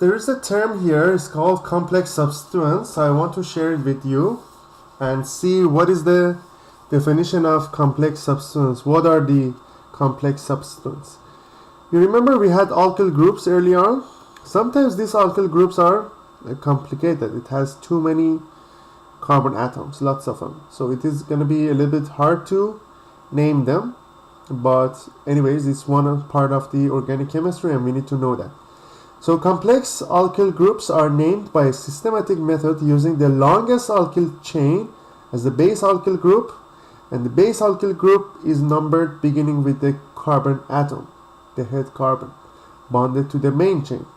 There is a term here, it's called complex substituents. I want to share it with you and see what is the definition of complex substituents. What are the complex substituents? You remember we had alkyl groups earlier on? Sometimes these alkyl groups are complicated. It has too many carbon atoms, lots of them. So it is going to be a little bit hard to name them. But anyways, it's one part of the organic chemistry and we need to know that. So complex alkyl groups are named by a systematic method using the longest alkyl chain as the base alkyl group, and the base alkyl group is numbered beginning with the carbon atom, the head carbon, bonded to the main chain.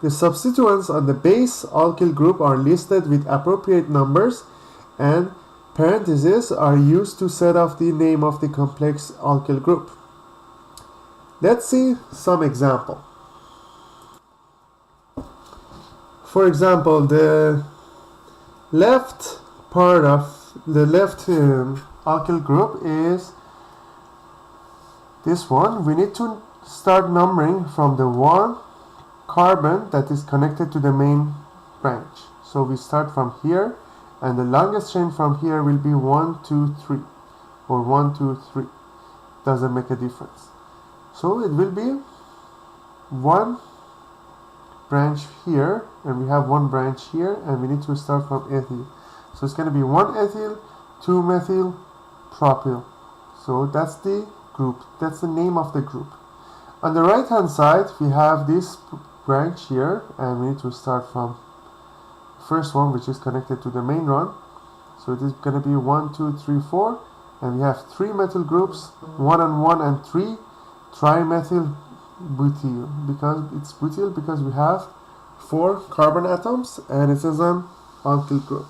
The substituents on the base alkyl group are listed with appropriate numbers, and parentheses are used to set off the name of the complex alkyl group. Let's see some example. For example, the left part of the left alkyl group is this one. We need to start numbering from the one carbon that is connected to the main branch. So we start from here, and the longest chain from here will be 1, 2, 3, or 1, 2, 3. Doesn't make a difference. So it will be one branch here, and we have one branch here, and we need to start from ethyl. So it's going to be 1 ethyl, 2 methyl, propyl. So that's the group, that's the name of the group. On the right hand side we have this branch here, and we need to start from the first one, which is connected to the main one. So it is going to be 1, 2, 3, 4, and we have 3 methyl groups, 1 and 1 and 3 trimethyl butyl, because it's butyl because we have 4 carbon atoms and it is an alkyl group.